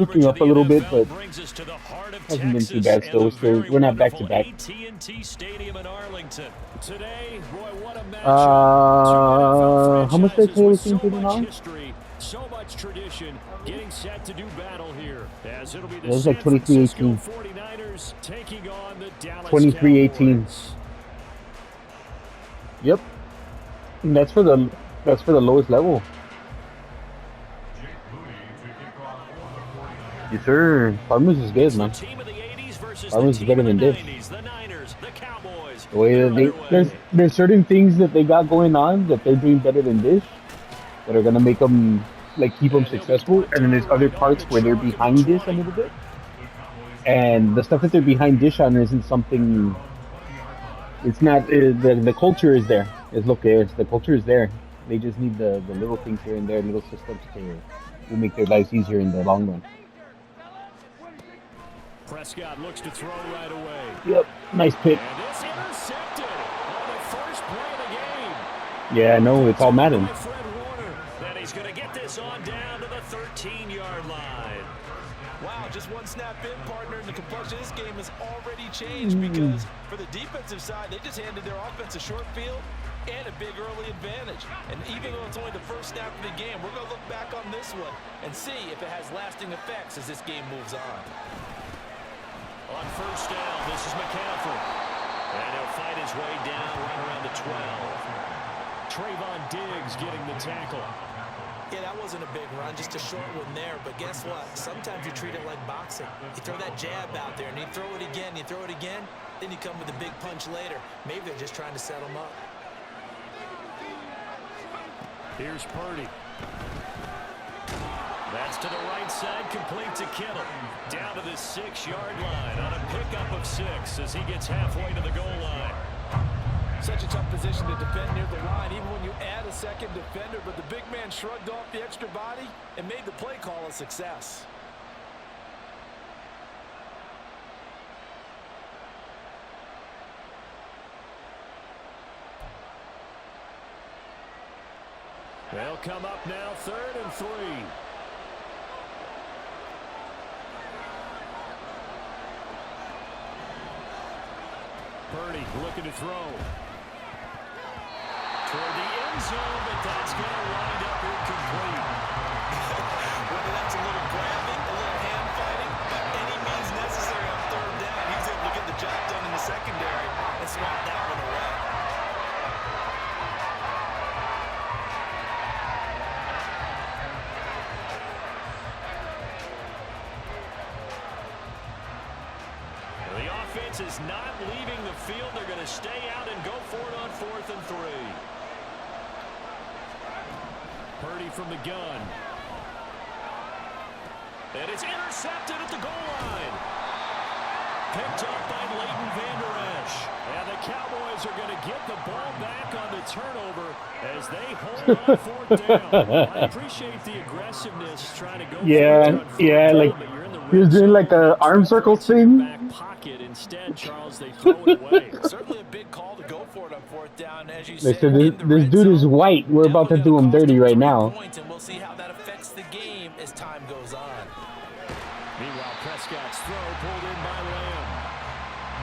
picking up a little bit, but hasn't been too bad still. We're not back to back. How much did I tell you was into now? So much tradition getting set to do battle here. As it'll be the It was like San Francisco 23-18. 49ers taking on the Dallas 23-18. Cowboys. Yep. And that's for the lowest level. Yes, sir. Farmers is good, man. Farmers is better than this. The way that there's certain things that they got going on that they're doing better than this, that are gonna make them like keep them successful. And then there's other parts where they're behind this a little bit, and the stuff that they're behind dish on isn't something. It's not the culture is there. It's lo que es. The culture is there. They just need the little things here and there, little systems to make their lives easier in the long run. Prescott looks to throw right away. Yep, nice pick. And this intercepted on the first play of the game. Yeah, I know, it's all Madden. That he's going to get this on down to the 13-yard line. Wow, just one snap in, partner, and the complexion of this game has already changed because for the defensive side, they just handed their offense a short field and a big early advantage. And even though it's only the first snap of the game, we're going to look back on this one and see if it has lasting effects as this game moves on. On first down, this is McCaffrey. And he'll fight his way down right around the 12. Trayvon Diggs getting the tackle. Yeah, that wasn't a big run, just a short one there. But guess what? Sometimes you treat it like boxing. You throw that jab out there, and you throw it again, then you come with a big punch later. Maybe they're just trying to set them up. Here's Purdy. That's to the right side, complete to Kittle. Down to the 6-yard line on a pickup of 6 as he gets halfway to the goal line. Such a tough position to defend near the line, even when you add a second defender. But the big man shrugged off the extra body and made the play call a success. They'll come up now, 3rd and 3. Purdy looking to throw. Toward the end zone, but that's going to wind up incomplete. Whether that's a little grabbing, a little hand fighting, by any means necessary on 3rd down, he's able to get the job done in the secondary and swat that one away. The offense is not leaving the field. They're going to stay out and go for it on 4th and 3. Purdy from the gun. And it's intercepted at the goal line. Picked up by Leighton Vander Esch. And the Cowboys are going to get the ball back on the turnover as they hold on 4th down. I appreciate the aggressiveness trying to go yeah, like he was doing like the arm circle thing. Instead, Charles, they throw it away. Certainly a big call to go for it on 4th down. As you They said, said this dude is white. We're about to do him dirty right now. And we'll see how that affects the game as time goes on. Meanwhile, Prescott's throw pulled in by Lamb.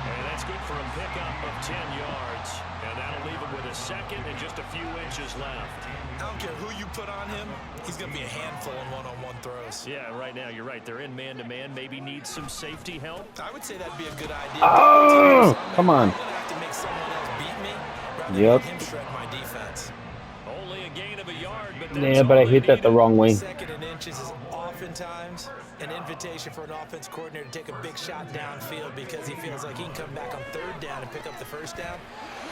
And that's good for a pickup of 10 yards. And that'll leave him with a second and just a few inches left. I don't care who you put on him. He's going to be a handful in one-on-one throws. Yeah, right now, you're right. They're in man-to-man. Maybe need some safety help. I would say that'd be a good idea. Oh, come on. I'm going to have to make someone else beat me rather Yep. than him shred my defense. Only a gain of a yard, but Yeah, but I hit that the wrong way. Second and inches is oftentimes an invitation for an offense coordinator to take a big shot downfield because he feels like he can come back on 3rd down and pick up the 1st down.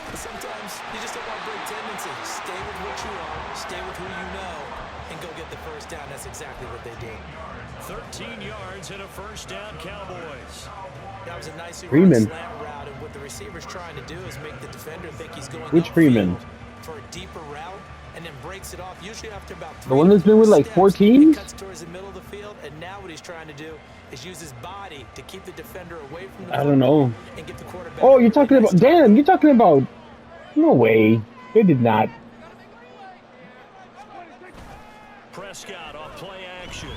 But sometimes you just don't want to break tendency. Stay with what you are, stay with who you know, and go get the 1st down. That's exactly what they did. 13 yards and a 1st down, Cowboys. That was a nice Freeman. slant route, and what the receiver's trying to do is make the defender think he's going Which Freeman? for a deeper route, and then breaks it off. Usually after about 3 The one that's been with like 4 teams? He cuts towards the middle of the field, and now what he's trying to do is use his body to keep the defender away from the I don't know. and get the quarterback. Oh, you're talking about Dan. You're talking about. No way. They did not. Prescott off play action.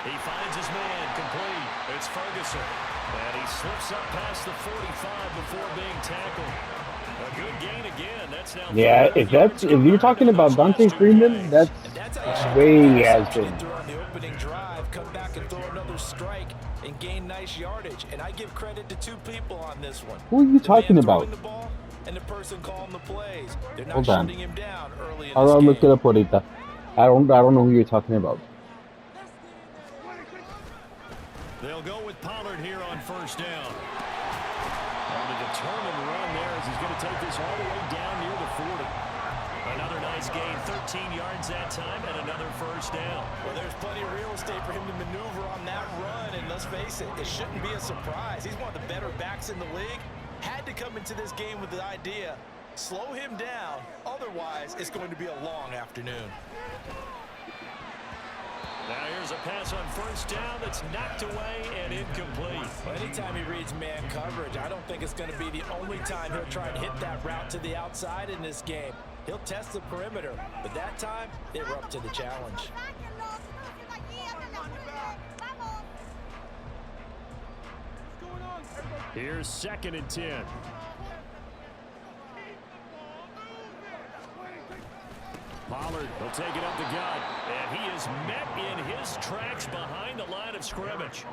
He finds his man, complete. It's Ferguson. And he slips up past the 45 before being tackled. A good gain again. That's now if you're talking about Dante Freeman, that's way he has been. On the opening drive, come back and throw another strike and gain nice yardage. And I give credit to two people on this one. Who are you talking about? The ball and the person calling the plays. They're not Hold on. shutting him down early in I'll this look game. it up ahorita. I don't know who you're talking about. They'll go with Pollard here on first down. And a determined run there as he's going to take this all the way down near the 40. Another nice gain, 13 yards that time, and another first down. Well, there's plenty of real estate for him to maneuver on that run, and let's face it, it shouldn't be a surprise. He's one of the better backs in the league. Had to come into this game with the idea, slow him down, otherwise it's going to be a long afternoon. Now here's a pass on first down that's knocked away and incomplete. Well, anytime he reads man coverage, I don't think it's going to be the only time he'll try and hit that route to the outside in this game. He'll test the perimeter, but that time they were up to the challenge. Here's 2nd and 10. Pollard will take it up the gut, and he is met in his tracks behind the line of scrimmage.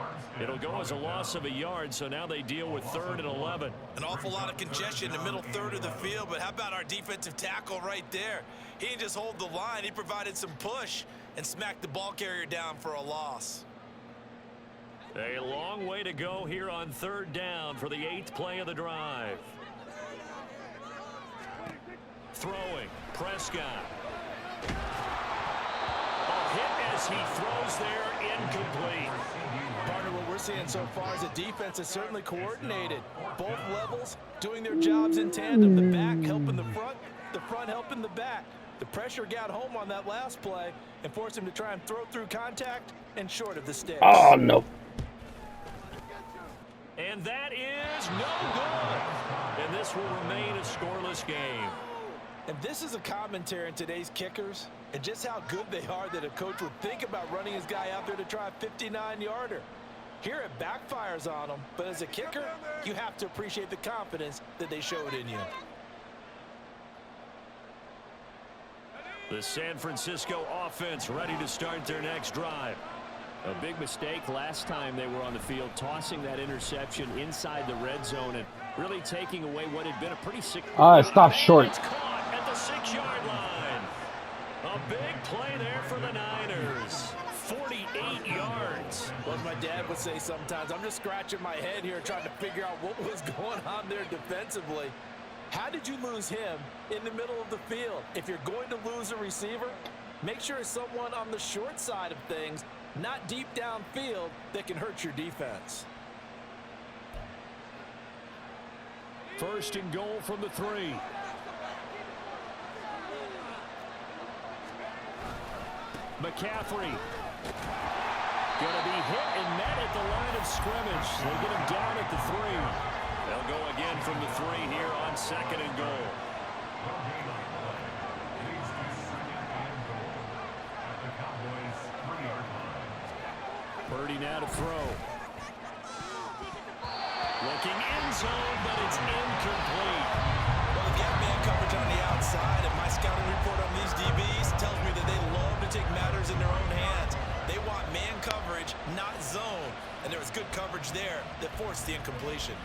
It'll go as a loss of a yard, so now they deal with 3rd and 11. An awful lot of congestion in the middle third of the field, but how about our defensive tackle right there? He didn't just hold the line, he provided some push and smacked the ball carrier down for a loss. A long way to go here on 3rd down for the 8th play of the drive. Throwing, Prescott. A hit as he throws there, incomplete. Partner, what we're seeing so far is the defense is certainly coordinated. Both levels doing their jobs in tandem. The back helping the front helping the back. The pressure got home on that last play and forced him to try and throw through contact and short of the sticks. Oh, no. And that is no good. And this will remain a scoreless game. And this is a commentary on today's kickers and just how good they are that a coach would think about running his guy out there to try a 59-yarder. Here it backfires on him, but as a kicker, you have to appreciate the confidence that they showed in you. The San Francisco offense ready to start their next drive. A big mistake last time they were on the field, tossing that interception inside the red zone and really taking away what had been a pretty sick. Stop short. It's caught at the 6-yard line. A big play there for the Niners. 48 yards. Well, as my dad would say sometimes, I'm just scratching my head here trying to figure out what was going on there defensively. How did you lose him in the middle of the field? If you're going to lose a receiver, make sure it's someone on the short side of things, not deep downfield, that can hurt your defense. 1st and goal from the 3. McCaffrey. Going to be hit and met at the line of scrimmage. They get him down at the 3. They'll go again from the 3 here on 2nd and goal. Purdy now to throw. Looking end zone, but it's incomplete. Well, they've got man coverage on the outside, and my scouting report on these DBs tells me that they love to take matters in their own hands. They want man coverage, not zone. And there was good coverage there that forced the incompletion.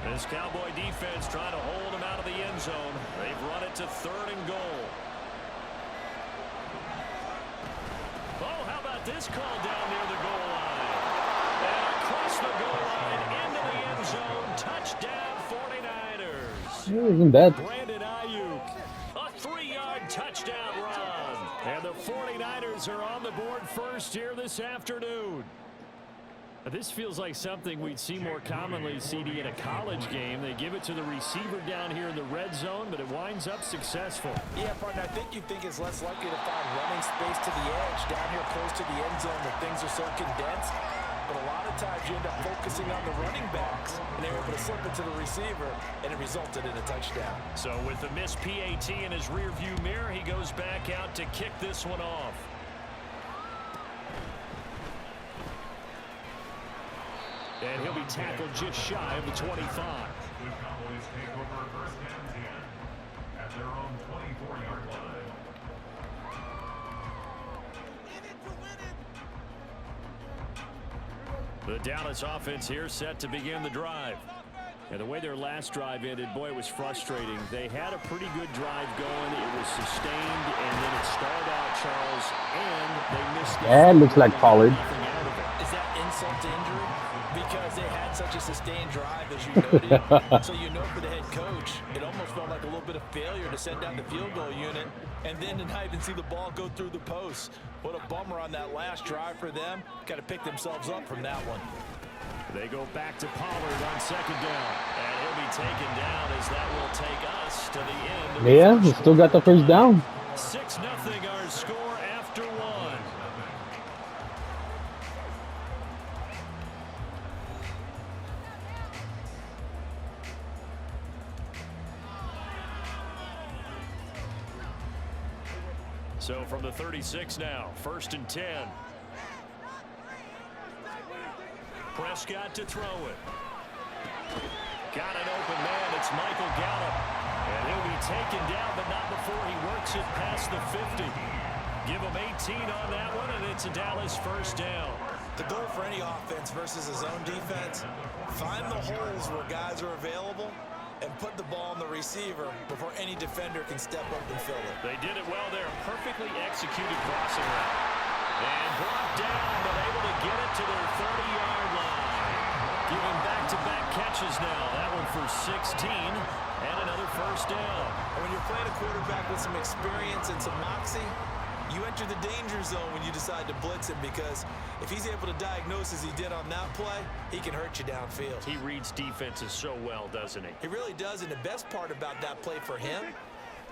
This Cowboy defense trying to hold him out of the end zone. They've run it to 3rd and goal. Oh, how about this call down near the goal line? And across the goal line into the end zone. Touchdown 49ers. It wasn't bad. Brandon Ayuk. A 3-yard touchdown run. And the 49ers are on the board first here this afternoon. This feels like something we'd see more commonly, CD, in a college game. They give it to the receiver down here in the red zone, but it winds up successful. Yeah, partner, I think you think it's less likely to find running space to the edge down here close to the end zone where things are so condensed. But a lot of times you end up focusing on the running backs, and they were able to slip it to the receiver, and it resulted in a touchdown. So with the missed PAT in his rearview mirror, he goes back out to kick this one off. And he'll be tackled just shy of the 25. The Cowboys take over first and 10 at their own 24-yard line. The Dallas offense here set to begin the drive. And the way their last drive ended, boy, it was frustrating. They had a pretty good drive going. It was sustained, and then it stalled out, Charles, and they missed the Yeah, it looks like Pollard. Is that insult to injury? Because they had such a sustained drive, as you noted. So you know for the head coach, it almost felt like a little bit of failure to send down the field goal unit and then to not even see the ball go through the post. What a bummer on that last drive for them. Got to pick themselves up from that one. They go back to Pollard on second down. And he'll be taken down as that will take us to the end. Yeah, he still got the first down. 6-0 our score after one. So from the 36 now, 1st and 10. Prescott to throw it. Got an open man. It's Michael Gallup. And he'll be taken down, but not before he works it past the 50. Give him 18 on that one, and it's a Dallas first down. The goal for any offense versus his own defense, find the holes where guys are available and put the ball on the receiver before any defender can step up and fill it. They did it well there. Perfectly executed crossing route. And brought down, but able to get it to their 30-yard line. Giving back-to-back catches now. That one for 16 and another first down. And when you're playing a quarterback with some experience and some moxie, you enter the danger zone when you decide to blitz him, because if he's able to diagnose as he did on that play, he can hurt you downfield. He reads defenses so well, doesn't he? He really does, and the best part about that play for him,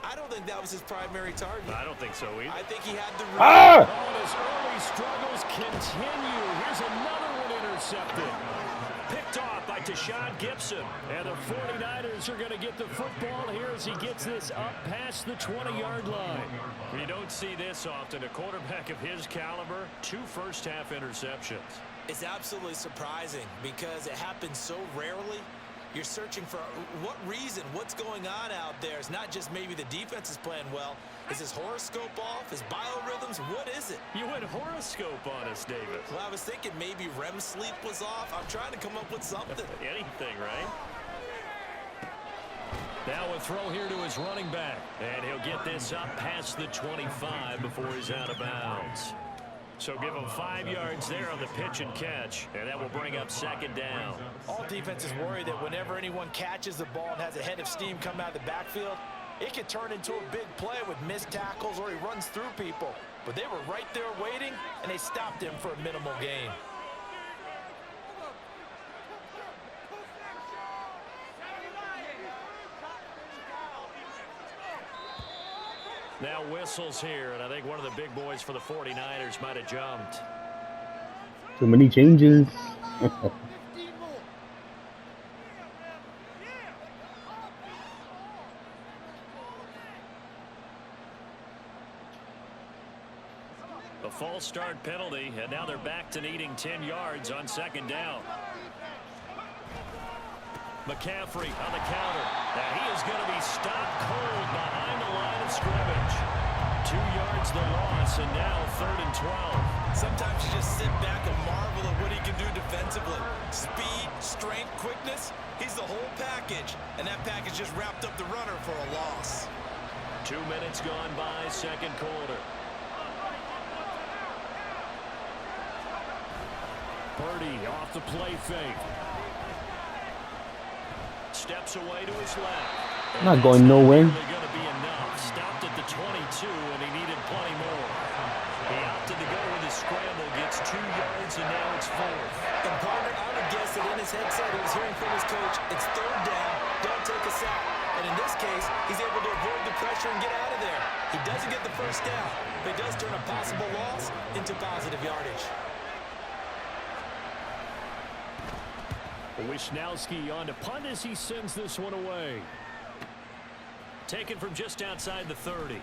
I don't think that was his primary target. I don't think so either. I think he had the Oh, and his early struggles continue. Here's another one intercepted. Picked off by Tashawn Gibson. And the 49ers are going to get the football here as he gets this up past the 20-yard line. You don't see this often. A quarterback of his caliber, 2 first-half interceptions. It's absolutely surprising because it happens so rarely. You're searching for what reason, what's going on out there. It's not just maybe the defense is playing well. Is his horoscope off? His biorhythms? What is it? You went horoscope on us, David. Well, I was thinking maybe REM sleep was off. I'm trying to come up with something. Anything, right? Now a throw here to his running back. And he'll get this up past the 25 before he's out of bounds. So give him 5 yards there on the pitch and catch, and that will bring up second down. All defenses worry that whenever anyone catches the ball and has a head of steam come out of the backfield, it can turn into a big play with missed tackles or he runs through people. But they were right there waiting, and they stopped him for a minimal gain. Now whistles here, and I think one of the big boys for the 49ers might have jumped. Too many changes. A false start penalty, and now they're back to needing 10 yards on second down. McCaffrey on the counter. Now he is going to be stopped cold behind the line of scrimmage. 2 yards the loss, and now 3rd and 12. Sometimes you just sit back and marvel at what he can do defensively. Speed, strength, quickness. He's the whole package, and that package just wrapped up the runner for a loss. 2 minutes gone by, second quarter. Purdy off the play fake. Steps away to his left. Not going nowhere. Going to be enough. Stopped at the 22, and he needed plenty more. He opted to go with his scramble, gets 2 yards, and now it's 4th. And partner, I would guess that in his headset he was hearing from his coach, it's 3rd down, don't take a sack. And in this case, he's able to avoid the pressure and get out of there. He doesn't get the first down, but he does turn a possible loss into positive yardage. Wishnowski on to punt as he sends this one away. Taken from just outside the 30.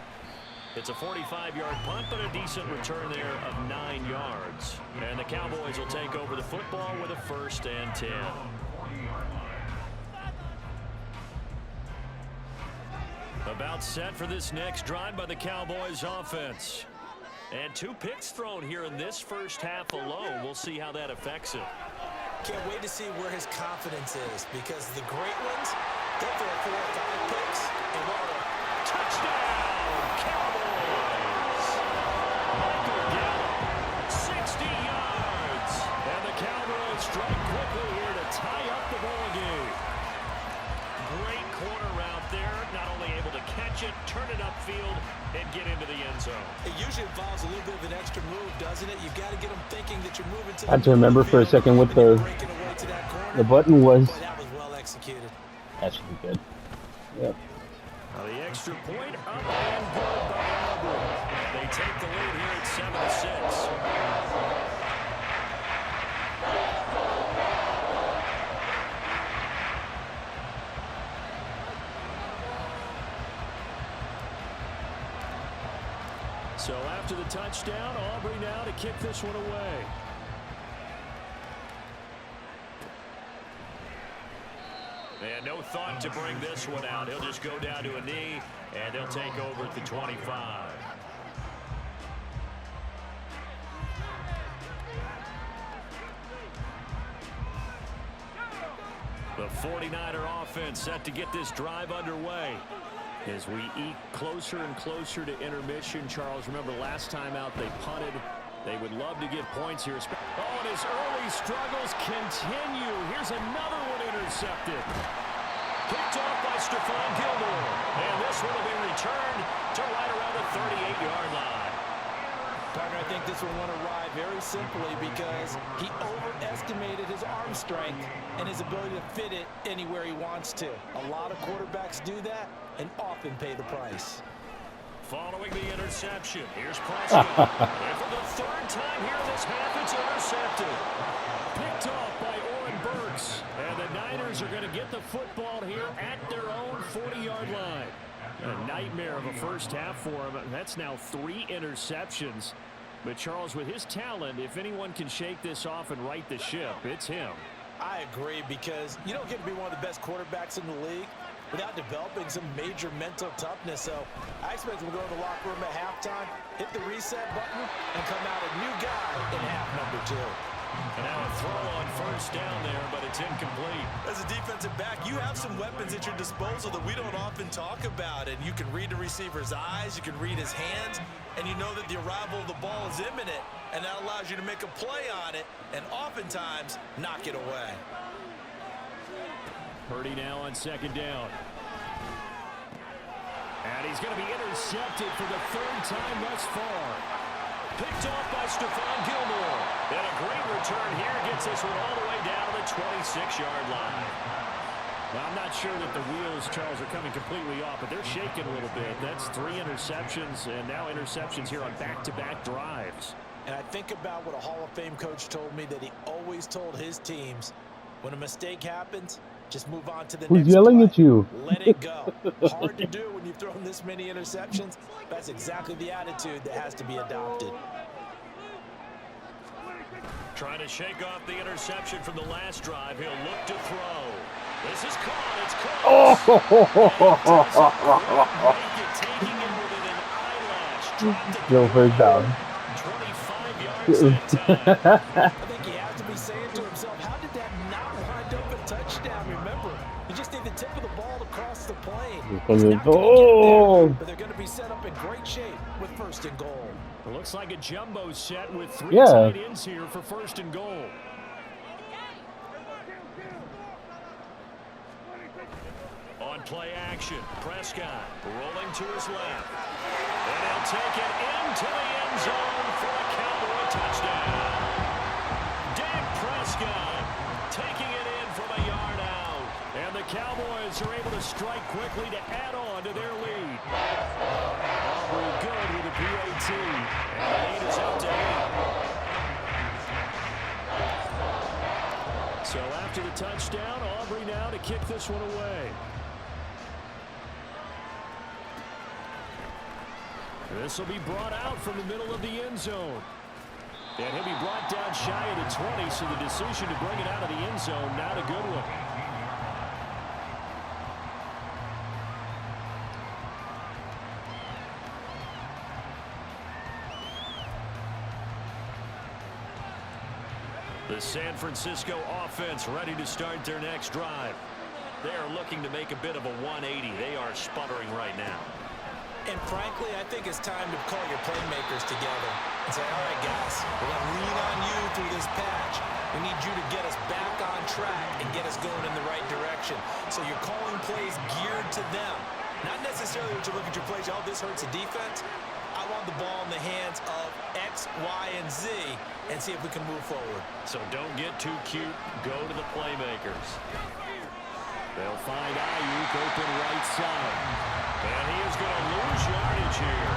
It's a 45-yard punt, but a decent return there of 9 yards. And the Cowboys will take over the football with a 1st and 10. About set for this next drive by the Cowboys offense. And 2 picks thrown here in this first half alone. We'll see how that affects it. Can't wait to see where his confidence is, because the great ones, they'll throw 4 or 5 picks and roll it. Touchdown, Cowboys! Michael Gallup, 60 yards. And the Cowboys strike quickly here to tie up the ball game. Great corner route there. Not only able to catch it, turn it upfield, and get into the end zone. It usually involves a little bit of an extra move, doesn't it? You've got to get them thinking that you're moving to the I had to remember for a second what the button was. Boy, that was well executed. That should be good. Yep. The extra point up and good by Auburn. They take the lead here at 7-6. So after the touchdown, Aubrey now to kick this one away. And no thought to bring this one out. He'll just go down to a knee, and they'll take over at the 25. The 49er offense set to get this drive underway. As we eke closer and closer to intermission, Charles, remember last time out they punted. They would love to get points here. Oh, and his early struggles continue. Here's another one intercepted. Picked off by Stephon Gilmore. And this one will be returned to right around the 38-yard line. Partner, I think this one went awry very simply because he overestimated his arm strength and his ability to fit it anywhere he wants to. A lot of quarterbacks do that and often pay the price. Following the interception, here's Prescott. And for the 3rd time here in this half, it's intercepted. Picked off by Oren Burks. And the Niners are going to get the football here at their own 40-yard line. A nightmare of a first half for him. That's now 3 interceptions. But Charles, with his talent, if anyone can shake this off and right the ship, it's him. I agree, because you don't get to be one of the best quarterbacks in the league without developing some major mental toughness. So I expect him to go to the locker room at halftime, hit the reset button, and come out a new guy in half number 2. And now a throw on 1st down there, but it's incomplete. As a defensive back, you have some weapons at your disposal that we don't often talk about. And you can read the receiver's eyes, you can read his hands, and you know that the arrival of the ball is imminent. And that allows you to make a play on it and oftentimes knock it away. Purdy now on 2nd down. And he's going to be intercepted for the 3rd time thus far. Picked off by Stephon Gilmore. And a great return here gets this one all the way down to the 26-yard line. Well, I'm not sure that the wheels, Charles, are coming completely off, but they're shaking a little bit. That's 3 interceptions, and now interceptions here on back-to-back drives. And I think about what a Hall of Fame coach told me, that he always told his teams, when a mistake happens, just move on to the next play. Who's yelling at you? Let it go. Hard to do when you've thrown this many interceptions. That's exactly the attitude that has to be adopted. Trying to shake off the interception from the last drive. He'll look to throw. This is caught. It's caught. Go first down. 25 yards that time. I think he has to be saying to himself, how did that not wind up a touchdown? Remember, you just need the tip of the ball to cross the plane. He's not gonna get there, but they're going to be set up in great shape with 1st and goal. It looks like a jumbo set with 3 tight ends here for 1st and goal. On play action. Prescott rolling to his left. And he'll take it into the end zone for a Cowboy touchdown. Dak Prescott taking it in from a yard out. And the Cowboys are able to strike quickly to add on to their lead. Aubrey good with a pt2. And the lead is up to 8. So after the touchdown, Aubrey now to kick this one away. This will be brought out from the middle of the end zone. And he'll be brought down shy of the 20, so the decision to bring it out of the end zone, not a good one. The San Francisco offense ready to start their next drive. They are looking to make a bit of a 180. They are sputtering right now. And frankly, I think it's time to call your playmakers together and say, all right, guys, we're going to lean on you through this patch. We need you to get us back on track and get us going in the right direction. So you're calling plays geared to them. Not necessarily what you look at your plays, oh, this hurts the defense. I want the ball in the hands of X, Y, and Z and see if we can move forward. So don't get too cute. Go to the playmakers. They'll find Ayuk open right side. And he is going to lose yardage here.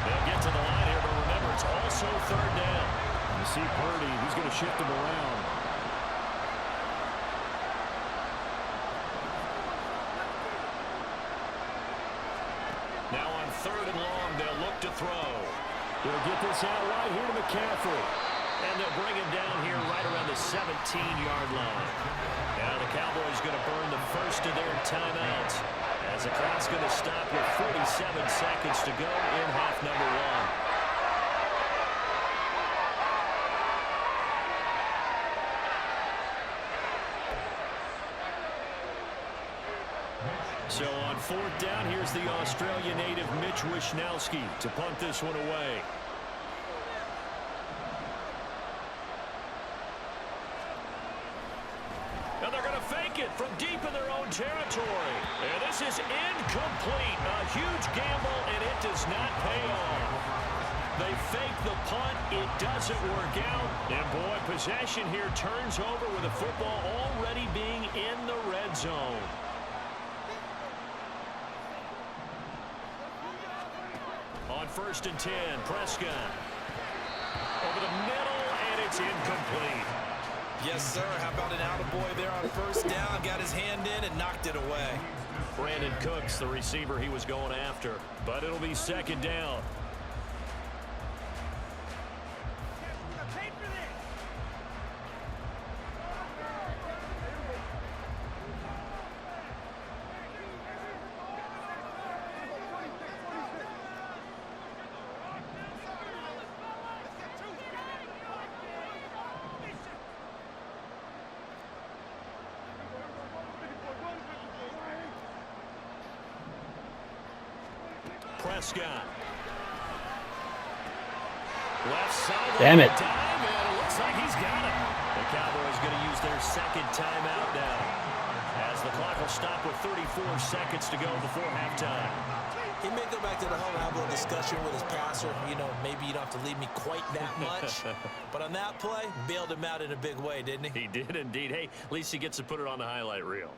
They'll get to the line here, but remember, it's also third down. You see Purdy, he's going to shift him around. Now on third and long, they'll look to throw. They'll get this out right here to McCaffrey. And they'll bring him down here right around the 17-yard line. Now the Cowboys going to burn the first of their timeouts, as the clock's going to stop with 47 seconds to go in half number 1. So on fourth down, here's the Australia native Mitch Wishnowsky to punt this one away. And they're going to fake it from deep in their own territory. And this is incomplete. A huge gamble, and it does not pay off. They fake the punt. It doesn't work out. And boy, possession here turns over with the football already being in the red zone. On first and 10, Prescott. Over the middle, and it's incomplete. Yes, sir. How about an attaboy there on first down? Got his hand in and knocked it away. Brandon Cooks, the receiver he was going after. But it'll be second down. Prescott. Left side. Damn it. Time, and it looks like he's got it. The Cowboys going to use their second timeout now, as the clock will stop with 34 seconds to go before halftime. He may go back to the home and have a little discussion with his passer. You know, maybe you don't have to leave me quite that much. But on that play, bailed him out in a big way, didn't he? He did indeed. Hey, at least he gets to put it on the highlight reel.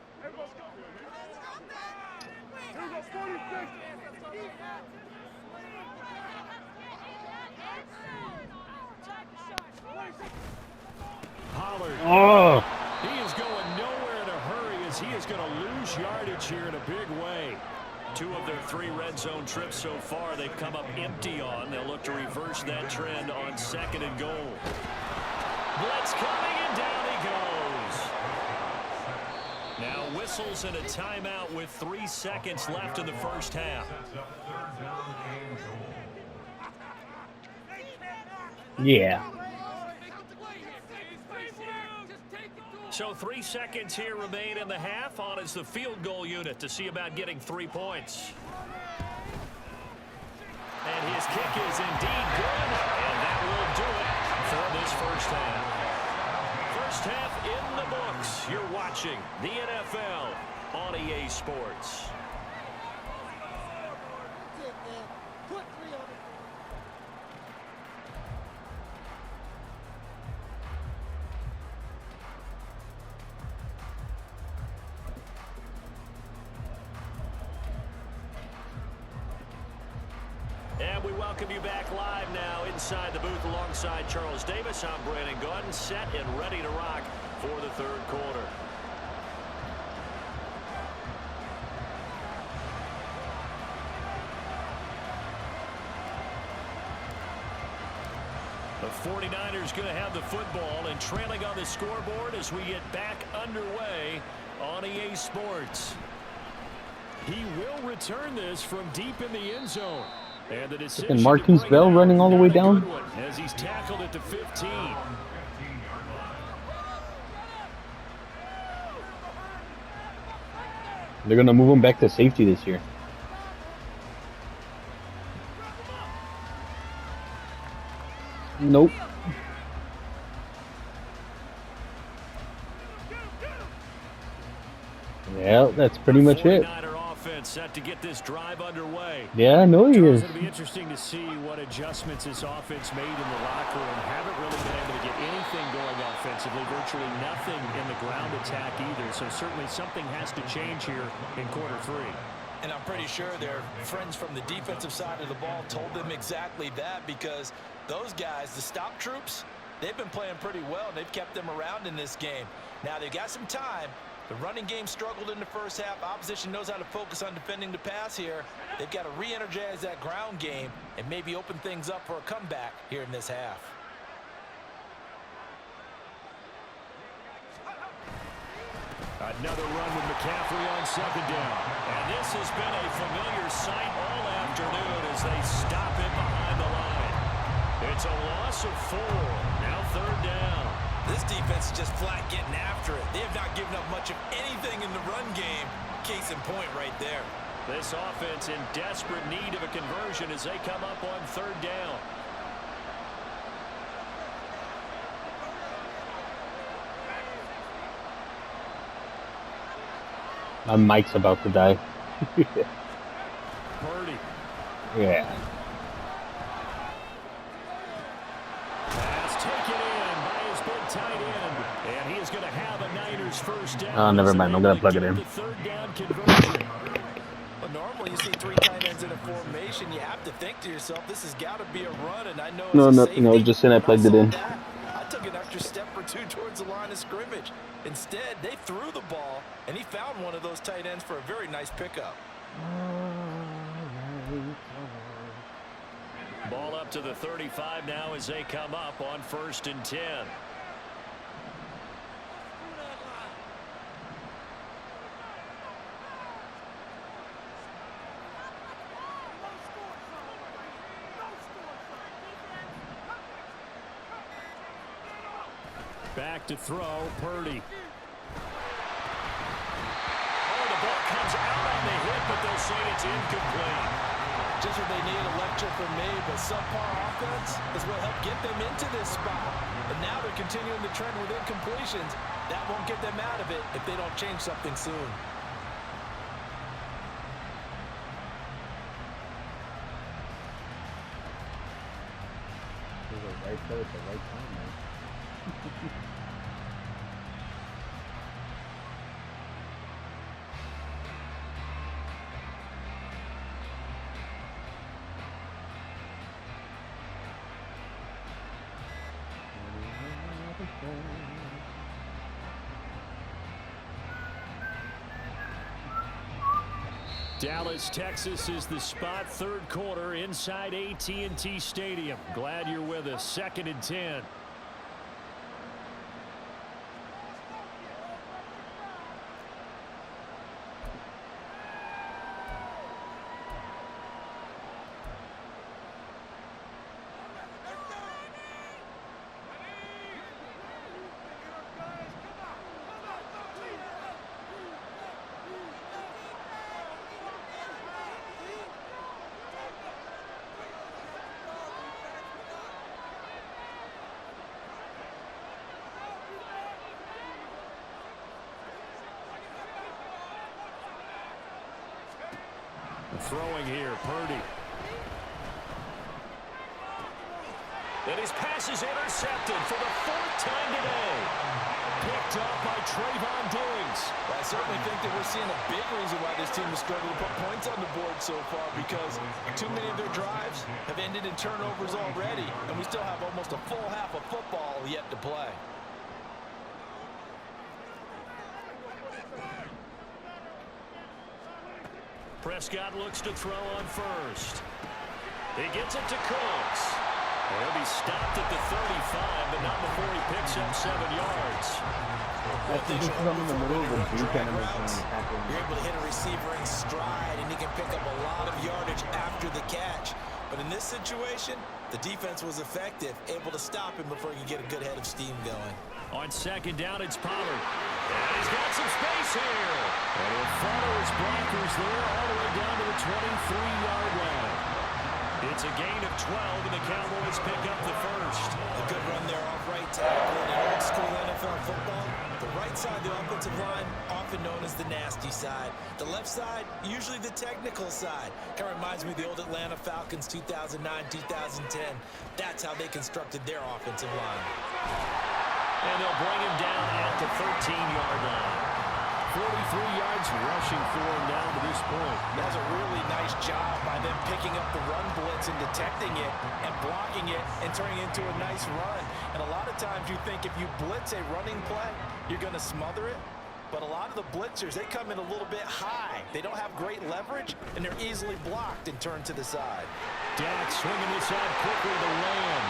Pollard. Oh, He is going nowhere in a hurry, as he is going to lose yardage here in a big way. 2 of their 3 red zone trips so far, they've come up empty on. They'll look to reverse that trend on second and goal. Blitz coming, and down he goes. Now whistles and a timeout with 3 seconds left in the first half. yeah. So 3 seconds here remain in the half. On is the field goal unit to see about getting 3 points. And his kick is indeed good, and that will do it for this first half. First half in the books. You're watching the NFL on EA Sports. And we welcome you back live now inside the booth alongside Charles Davis. I'm Brandon Gordon, set and ready to rock for the third quarter. The 49ers going to have the football and trailing on the scoreboard as we get back underway on EA Sports. He will return this from deep in the end zone. And Marquise Bell running all the way down. As he's tackled at the 15. They're going to move him back to safety this year. Nope. Yeah, that's pretty much it. Set to get this drive underway. Yeah, I know he is. It'll be interesting to see what adjustments this offense made in the locker room. Haven't really been able to get anything going offensively, virtually nothing in the ground attack either. So certainly something has to change here in quarter three. And I'm pretty sure their friends from the defensive side of the ball told them exactly that, because those guys, the stop troops, they've been playing pretty well, and they've kept them around in this game. Now they've got some time. The running game struggled in the first half. Opposition knows how to focus on defending the pass here. They've got to re-energize that ground game and maybe open things up for a comeback here in this half. Another run with McCaffrey on second down. And this has been a familiar sight all afternoon as they stop it behind the line. It's a loss of 4. Now third down. This defense is just flat getting after it. They have not given up much of anything in the run game. Case in point right there. This offense in desperate need of a conversion as they come up on third down. My mic's about to die. Purdy. Yeah. Pass taken in by his big tight end. And he is going to have a Niners first down. Oh, never mind. I'm going to plug it in. The third down conversion. Well, normally you see 3 tight ends in a formation. You have to think to yourself, this has got to be a run. And I know No, just saying I plugged it in. I took an extra step or 2 towards the line of scrimmage. Instead, they threw the ball, and he found one of those tight ends for a very nice pickup. Ball up to the 35 now as they come up on 1st and 10. Back to throw, Purdy. Oh, the ball comes out on the hit, but they'll say it's incomplete. Just what they need, a lecture from me, but subpar offense is what helped get them into this spot. And now they're continuing the trend with incompletions. That won't get them out of it if they don't change something soon. Right play at the right time, man. Dallas, Texas is the spot. Third quarter inside AT&T Stadium. Glad you're with us. 2nd and 10. throwing here. Purdy. And his pass is intercepted for the 4th time today. Picked up by Trayvon Diggs. I certainly think that we're seeing a big reason why this team is struggling to put points on the board so far, because too many of their drives have ended in turnovers already, and we still have almost a full half of football yet to play. Prescott looks to throw on first. He gets it to Cooks. He'll be stopped at the 35, but not before he picks up 7 yards. That's the difference in the middle of the deep end of the tackle. You're able to hit a receiver in stride, and he can pick up a lot of yardage after the catch. But in this situation, the defense was effective, able to stop him before he could get a good head of steam going. On 2nd down, it's Pollard. And he's got some space here. And he'll follow his blockers there all the way down to the 23-yard line. It's a gain of 12, and the Cowboys pick up the first. A good run there off right tackle. In old school NFL football, the right side of the offensive line, often known as the nasty side. The left side, usually the technical side. Kind of reminds me of the old Atlanta Falcons 2009, 2010. That's how they constructed their offensive line. And they'll bring him down at the 13-yard line. 43 yards rushing for him down to this point. That's a really nice job by them picking up the run blitz and detecting it and blocking it and turning it into a nice run. And a lot of times you think if you blitz a running play, you're going to smother it. But a lot of the blitzers, they come in a little bit high. They don't have great leverage, and they're easily blocked and turned to the side. Dak swinging this out quickly to Lamb.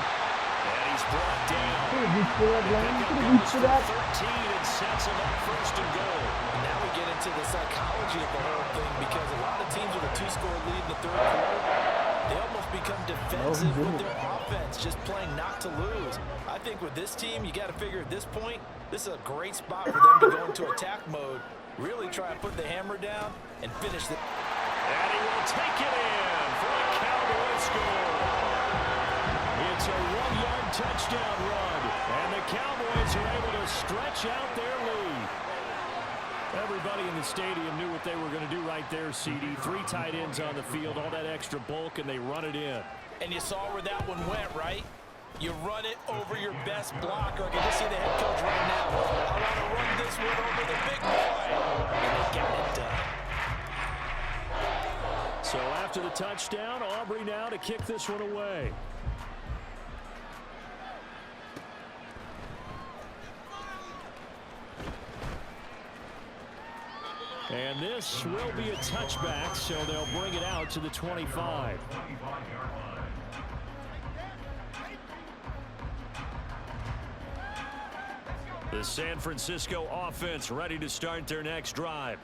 And he's brought down. Could have reached for that, Lamb. Could have reached for that. 13 and sets him up 1st and goal. And now we get into the psychology of the whole thing, because a lot of teams with a 2-score lead in the 3rd quarter, they almost become defensive with their offense, just playing not to lose. I think with this team, you got to figure at this point, this is a great spot for them to go into attack mode, really try and put the hammer down and finish the... And he will take it in for a Cowboy score. It's a 1-yard touchdown run, and the Cowboys are able to stretch out their lead. Everybody in the stadium knew what they were going to do right there, CD. 3 tight ends on the field, all that extra bulk, and they run it in. And you saw where that one went, right? You run it over your best blocker. I can just see the head coach right now. I want to run this one over the big boy. And they got it done. So after the touchdown, Aubrey now to kick this one away. And this will be a touchback, so they'll bring it out to the 25. The San Francisco offense ready to start their next drive.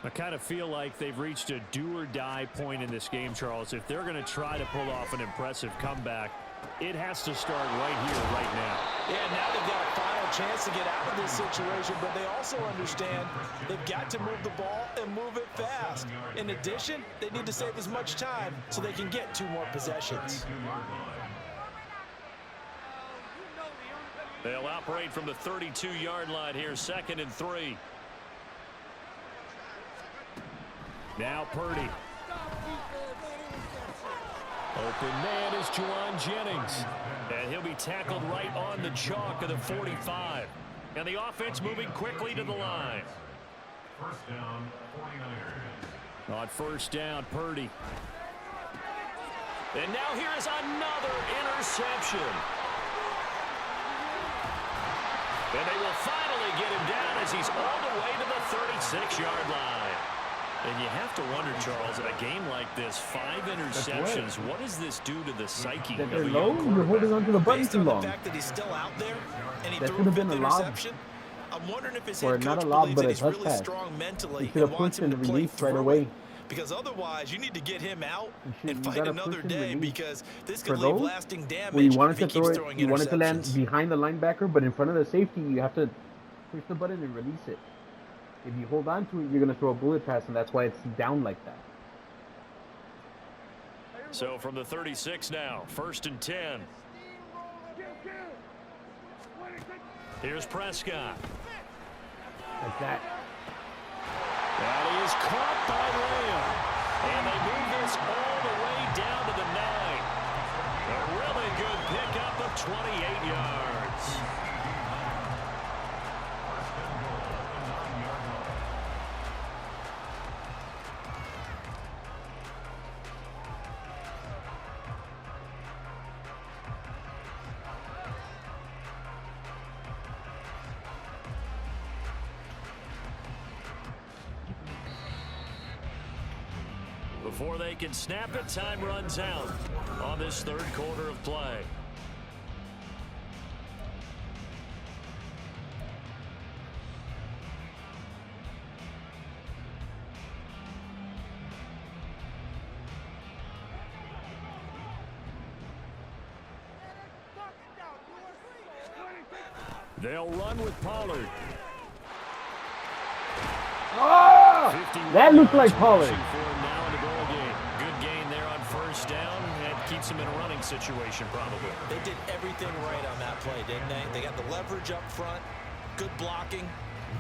I kind of feel like they've reached a do-or-die point in this game, Charles. If they're going to try to pull off an impressive comeback, it has to start right here, right now. Yeah, now they've got a final chance to get out of this situation, but they also understand they've got to move the ball and move it fast. In addition, they need to save as much time so they can get 2 more possessions. They'll operate from the 32-yard line here, 2nd and 3. Now Purdy. Open man is Juwan Jennings. And he'll be tackled right on the chalk of the 45. And the offense moving quickly to the line. 1st down, 49ers. On 1st down, Purdy. And now here is another interception. And they will finally get him down as he's all the way to the 36-yard line. And you have to wonder, Charles, in a game like this, 5 interceptions, what does this do to the psyche of They're a low. young You're holding on to the button Based too on long. the fact that he's still out there and he That threw should a have been 5th a lob. interception, I'm wondering if his Or head not coach a lob, believes but that a he's touch really pass. strong mentally You should and have wants pushed him and to play released right through away. it. Because otherwise, you need to get him out You and fight gotta another push and day, release. because this For could leave those, lasting damage where you wanted if he to throw keeps it, throwing you wanted to land interceptions. behind the linebacker, but in front of the safety, you have to push the button and release it. If you hold on to it, you're going to throw a bullet pass, and that's why it's down like that. So from the 36 now, 1st and 10. Here's Prescott. Like that. And he is caught by Lamb. And they move this all the way down to the 9. A really good pickup of 28 yards. Before they can snap it, time runs out on this third quarter of play. They'll run with Pollard. Oh! That looked like Pollard. Good gain there on first down. That keeps him in a running situation, probably. They did everything right on that play, didn't they? They got the leverage up front, good blocking,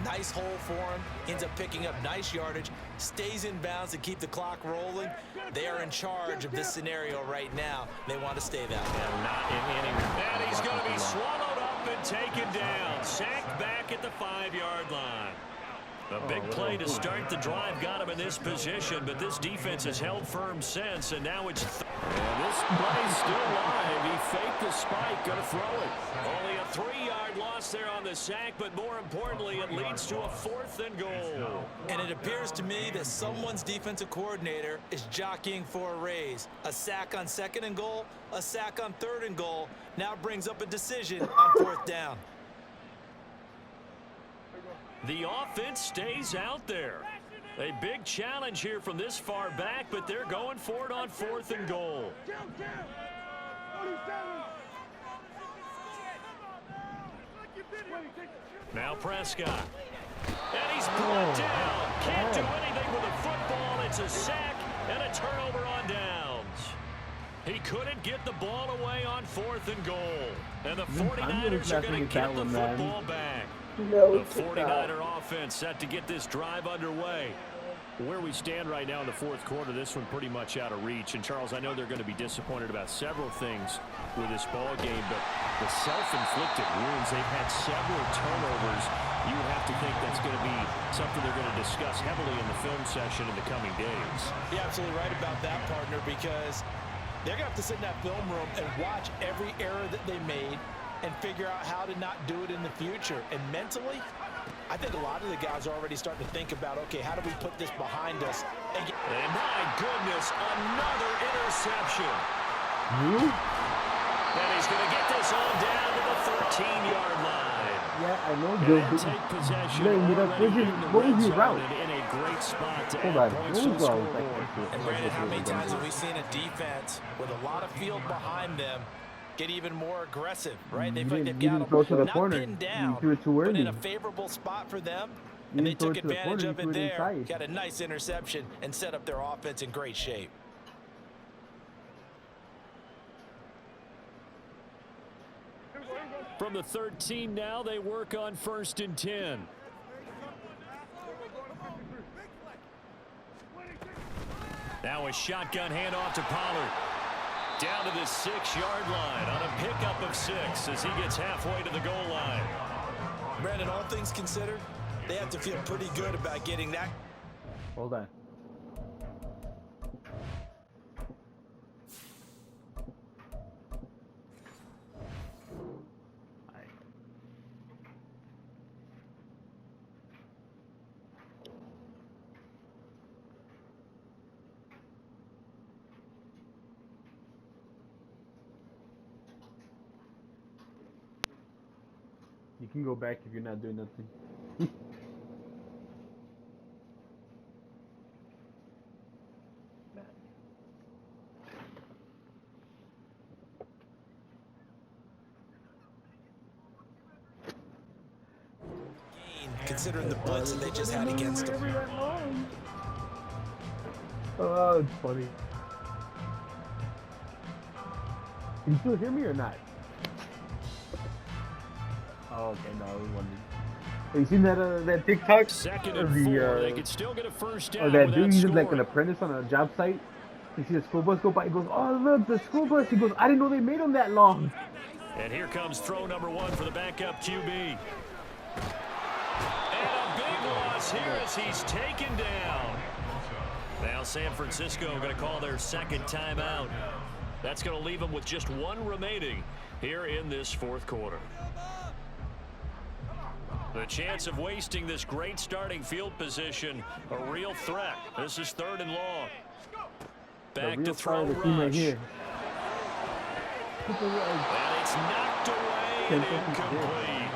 nice hole for him, ends up picking up nice yardage, stays in bounds to keep the clock rolling. They are in charge of this scenario right now. They want to stay that way. Not in any. And he's going to be swallowed up and taken down. Sacked back at the 5-yard line. A big play to start the drive got him in this position, but this defense has held firm since, and now it's... And this play's still live. He faked the spike, going to throw it. Only a 3-yard loss there on the sack, but more importantly, it leads to a 4th and goal. And it appears to me that someone's defensive coordinator is jockeying for a raise. A sack on 2nd and goal, a sack on 3rd and goal, now brings up a decision on 4th down. The offense stays out there. A big challenge here from this far back, but they're going for it on 4th and goal. Now Prescott. And he's brought down. Can't do anything with the football. It's a sack and a turnover on downs. He couldn't get the ball away on 4th and goal. And the 49ers are going to get the football back. The 49er offense set to get this drive underway. Where we stand right now in the 4th quarter, this one pretty much out of reach. And, Charles, I know they're going to be disappointed about several things with this ball game, but the self-inflicted wounds, they've had several turnovers. You would have to think that's going to be something they're going to discuss heavily in the film session in the coming days. You're absolutely right about that, partner, because they're going to have to sit in that film room and watch every error that they made and figure out how to not do it in the future. And mentally, I think a lot of the guys are already starting to think about, okay, how do we put this behind us? And my goodness, another interception. And he's going to get this on down to the 13-yard line. Yeah, I know. Take possession. What was his route? In a great spot to hold on. What was the route? And Brandon, how many times have we seen a defense with a lot of field behind them get even more aggressive, right? They've got them not pinned down, but in a favorable spot for them, and they took advantage of it there. Got a nice interception and set up their offense in great shape. From the 13 now, they work on 1st and 10. Now a shotgun handoff to Pollard. Down to the 6-yard line on a pickup of 6 as he gets halfway to the goal line. Brandon, all things considered, they have to feel pretty good about getting that. Hold on. You can go back if you're not doing nothing. Considering the blitz that they just had against them. Oh, it's funny. Can you still hear me or not? Oh, okay, no, I was wondering. You seen that TikTok? Second Of and the, 4. They could still get a first down or that without dude, he's like an scoring. apprentice on a job site. He sees a school bus go by. He goes, "Oh look, the school bus." He goes, "I didn't know they made them that long." And here comes throw number 1 for the backup QB. And a big loss here as he's taken down. Now San Francisco going to call their second timeout. That's going to leave them with just 1 remaining here in this fourth quarter. The chance of wasting this great starting field position, a real threat. This is 3rd and long. Back to throw the team right rush. here. And it's knocked away and incomplete.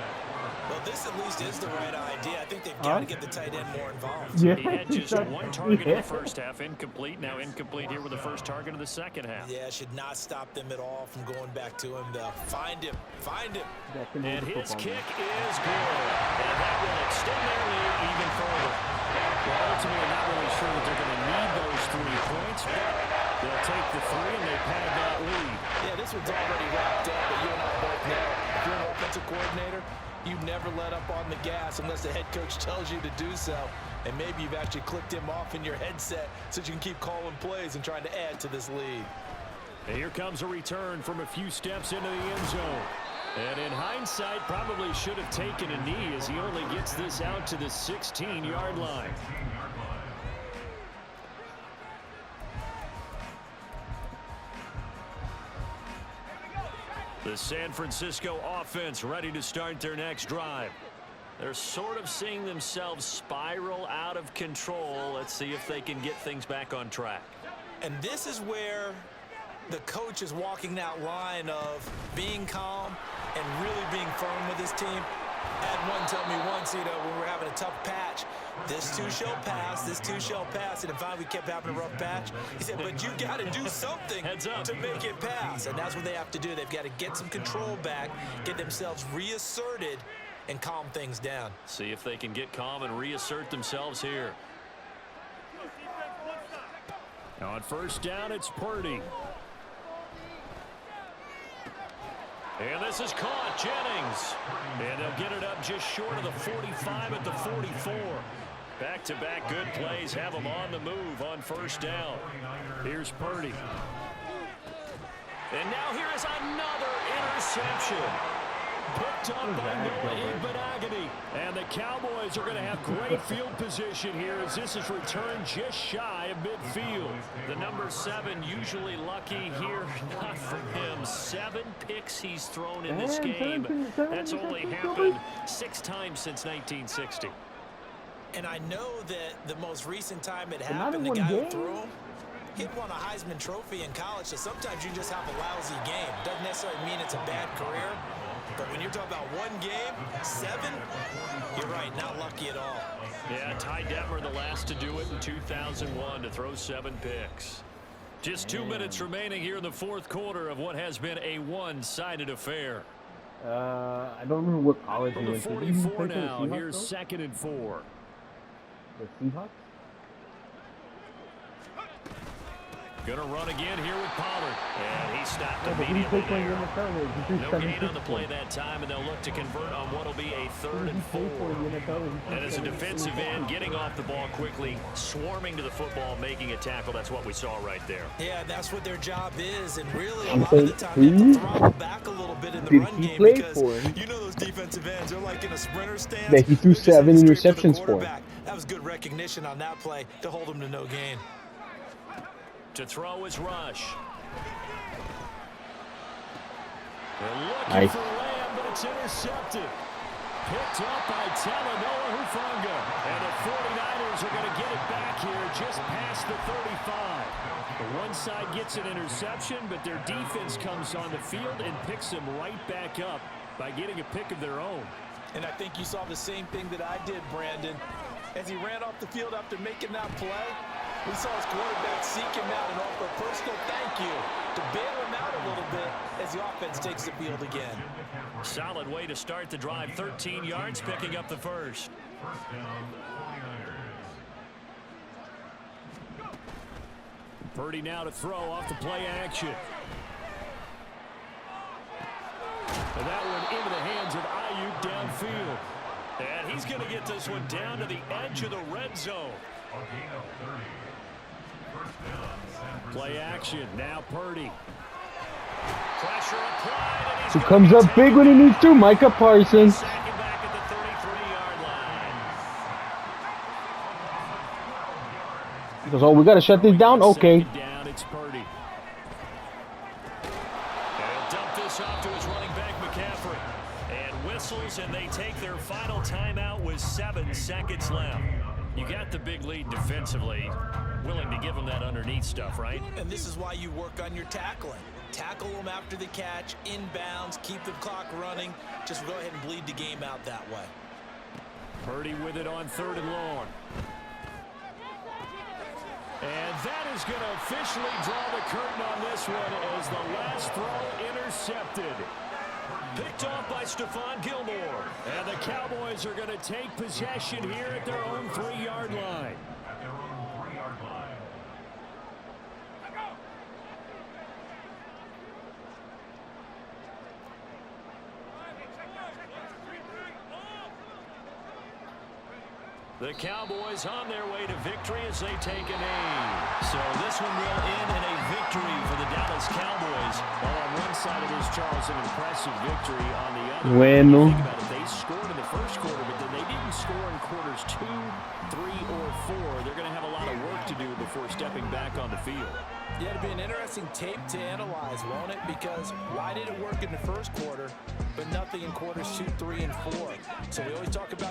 Well, this at least is the right idea. I think they've got to get the tight end more involved. Yeah. He had just 1 target in the first half, incomplete. Now incomplete here with the first target of the second half. Yeah, should not stop them at all from going back to him. They'll find him. And his kick is good. And that will extend their lead even further. Well, ultimately, not really sure that they're going to need those 3 points, but they'll take the 3 and they pad that lead. Yeah, this one's already wrapped up, but you and I both know if you're an offensive coordinator, you never let up on the gas unless the head coach tells you to do so. And maybe you've actually clicked him off in your headset so you can keep calling plays and trying to add to this lead. And here comes a return from a few steps into the end zone. And in hindsight, probably should have taken a knee as he only gets this out to the 16-yard line. The San Francisco offense ready to start their next drive. They're sort of seeing themselves spiral out of control. Let's see if they can get things back on track. And this is where the coach is walking that line of being calm and really being firm with his team. I had one tell me once, when we're having a tough patch, this too shall pass, this too shall pass. And finally we kept having a rough patch. He said, but you got to do something to make it pass. And that's what they have to do. They've got to get some control back, get themselves reasserted, and calm things down. See if they can get calm and reassert themselves here. Now on first down, it's Purdy. And this is caught, Jennings. And they'll get it up just short of the 45 at the 44. Back-to-back good plays have them on the move on first down. Here's Purdy. And now here is another interception. Picked up by Noah Igbenogany. And the Cowboys are going to have great field position here as this is returned just shy of midfield. The number 7 usually lucky here. Not for him. 7 picks he's thrown in this game. That's only happened 6 times since 1960. And I know that the most recent time it happened, the guy who threw him, he won a Heisman Trophy in college, so sometimes you just have a lousy game. Doesn't necessarily mean it's a bad career. But when you're talking about 1 game, 7, you're right, not lucky at all. Yeah, Ty Detmer, the last to do it in 2001, to throw 7 picks. Just 2 minutes remaining here in the fourth quarter of what has been a one-sided affair. I don't remember what college From he the went to. 44 now, here's 2nd and 4. The Seahawks? Gonna run again here with Pollard. And he stopped Yeah, but he immediately played for the there. NFL. He threw No 7 gain on picks the for play him. that time, and they'll look to convert on what will be a 3rd and He 4. played for the NFL. And as a defensive end, getting off the ball quickly, swarming to the football, making a tackle, that's what we saw right there. Yeah, that's what their job is, and really a I'm lot of the saying, time you have to throttle back a little bit in the run game because you know those defensive ends, they're like in a sprinter stance. That he threw 7 interceptions for. That was good recognition on that play to hold him to no gain. To throw is Rush. They're looking Nice. for Lamb, but it's intercepted. Picked up by Talanoa Hufanga. And the 49ers are going to get it back here just past the 35. The one side gets an interception, but their defense comes on the field and picks them right back up by getting a pick of their own. And I think you saw the same thing that I did, Brandon. As he ran off the field after making that play, we saw his quarterback seek him out and offer a personal thank you to bail him out a little bit as the offense takes the field again. Solid way to start the drive. 13 yards, picking up the first. Purdy now to throw off the play action. And that one into the hands of Ayuk downfield. And he's going to get this one down to the edge of the red zone. Play action. Now Purdy. Pressure applied. And he's He comes up big when he needs to. Micah Parsons. Second back at the 33-yard line. He goes, oh, we got to shut this down? Okay. Second down, it's Purdy. And dump this off to his running back, McCaffrey. And whistles, and they take their final timeout with 7 seconds left. You got the big lead defensively. Willing to give them that underneath stuff, right? And this is why you work on your tackling. Tackle them after the catch, inbounds, keep the clock running. Just go ahead and bleed the game out that way. Purdy with it on 3rd and long. And that is going to officially draw the curtain on this one as the last throw intercepted. Picked off by Stephon Gilmore. And the Cowboys are going to take possession here at their own 3-yard line. The Cowboys on their way to victory as they take a knee. So this one will end in a victory for the Dallas Cowboys. Well, on one side of this, Charles, an impressive victory. On the other, Bueno. think about it, they scored in the first quarter, but then they didn't score in quarters 2, 3, or 4. They're going to have a lot of work to do before stepping back on the field. Yeah, it'll be an interesting tape to analyze, won't it? Because why did it work in the first quarter, but nothing in quarters 2, 3, and 4? So we always talk about